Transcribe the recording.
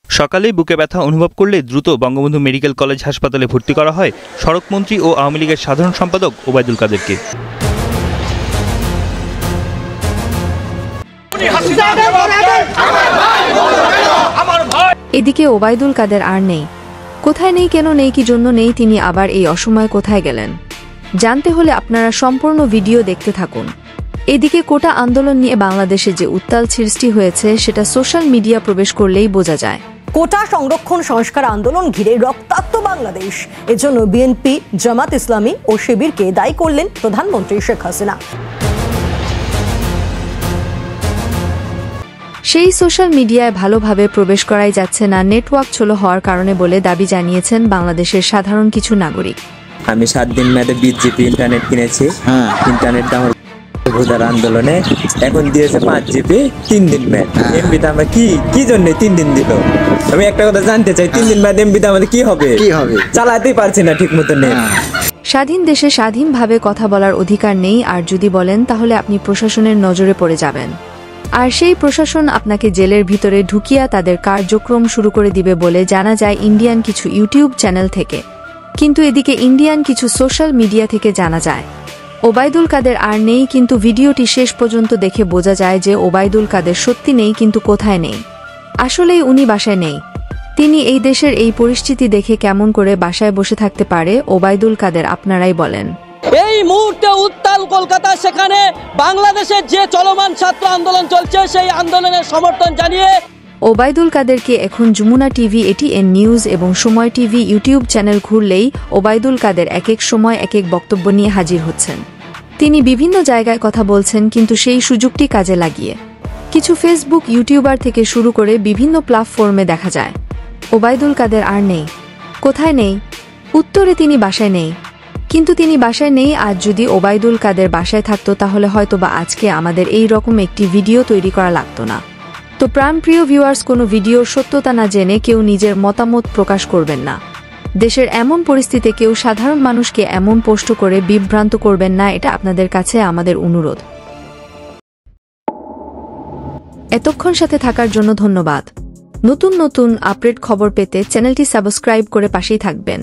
সকালেই বুকে ব্যথা অনুভব করলে দ্রুত বঙ্গবন্ধু মেডিকেল কলেজ হাসপাতালে ভর্তি করা হয় সড়কমন্ত্রী ও আওয়ামী লীগের সাধারণ সম্পাদক ওবায়দুল কাদেরকে। এদিকে ওবায়দুল কাদের আর নেই। কোথায় নেই, কেন নেই, কি জন্য নেই, তিনি আবার এই অসময়ে কোথায় গেলেন? জানতে হলে আপনারা সম্পূর্ণ ভিডিও দেখতে থাকুন। এদিকে কোটা আন্দোলন নিয়ে বাংলাদেশে যে উত্তাল সৃষ্টি হয়েছে সেটা সোশ্যাল মিডিয়া প্রবেশ করলেই বোঝা যায়। কোটা সংরক্ষণ সংস্কার আন্দোলন ঘিরে রক্তাক্ত বাংলাদেশ, এজন্য বিএনপি, জামাত ইসলামী ও শিবিরকে দায়ী করলেন প্রধানমন্ত্রী শেখ হাসিনা। সেই সোশ্যাল মিডিয়ায় ভালোভাবে প্রবেশ করাই যাচ্ছে না নেটওয়ার্ক ছোলো হওয়ার কারণে বলে দাবি জানিয়েছেন বাংলাদেশের সাধারণ কিছু নাগরিক। আমি 7 দিন মেয়াদে 20 জিবি ইন্টারনেট কিনেছি। ইন্টারনেট দাম আন্দোলনে এখন দিয়েছে 5 জিবি 3 দিন মেয়াদ। এমবিতে আমরা কি জন্য 3 দিন দিল? আমি একটা কথা জানতে চাই, 3 দিন মেয়াদ এমবিতে আমাদের কি হবে? চালাতেই পারছি না ঠিক মতো নেট। স্বাধীন দেশে স্বাধীনভাবে কথা বলার অধিকার নেই, আর যদি বলেন তাহলে আপনি প্রশাসনের নজরে পড়ে যাবেন, আর সেই প্রশাসন আপনাকে জেলের ভিতরে ঢুকিয়া তাদের কার্যক্রম শুরু করে দিবে বলে জানা যায় ইন্ডিয়ান কিছু ইউটিউব চ্যানেল থেকে। কিন্তু এদিকে ইন্ডিয়ান কিছু সোশ্যাল মিডিয়া থেকে জানা যায় ওবায়দুল কাদের আর নেই, কিন্তু ভিডিওটি শেষ পর্যন্ত দেখে বোঝা যায় যে ওবায়দুল কাদের সত্যি নেই, কিন্তু কোথায় নেই? আসলেই উনি বাসায় নেই। তিনি এই দেশের এই পরিস্থিতি দেখে কেমন করে বাসায় বসে থাকতে পারে ওবায়দুল কাদের, আপনারাই বলেন। এই মুহূর্তে উত্তাল কলকাতা, সেখানে বাংলাদেশের যে চলমান ছাত্র আন্দোলন চলছে সেই আন্দোলনের সমর্থন জানিয়ে ওবায়দুল কাদেরকে এখন যমুনা টিভি, এটিএন নিউজ এবং সময় TV YouTube channel ঘুরলেই Obaidul Quader এক এক সময় এক এক বক্তব্য নিয়ে হাজির হচ্ছেন। তিনি বিভিন্ন জায়গায় কথা বলছেন, কিন্তু সেই সুযোগটি কাজে লাগিয়ে কিছু ফেসবুক ইউটিউবার থেকে শুরু করে বিভিন্ন প্ল্যাটফর্মে দেখা যায় ওবায়দুল কাদের আর নেই। কোথায় নেই? উত্তরে তিনি বাসায় নেই। কিন্তু তিনি বাসায় নেই। আজ যদি ওবায়দুল কাদের বাসায় থাকতো তাহলে হয়তোবা আজকে আমাদের এই রকম একটি ভিডিও তৈরি করা লাগতো না। তো প্রাণপ্রিয় ভিউয়ার্স, কোনো ভিডিওর সত্যতা না জেনে কেউ নিজের মতামত প্রকাশ করবেন না। দেশের এমন পরিস্থিতিতে কেউ সাধারণ মানুষকে এমন পোস্ট করে বিভ্রান্ত করবেন না, এটা আপনাদের কাছে আমাদের অনুরোধ। এতক্ষণ সাথে থাকার জন্য ধন্যবাদ। নতুন নতুন আপডেট খবর পেতে চ্যানেলটি সাবস্ক্রাইব করে পাশেই থাকবেন।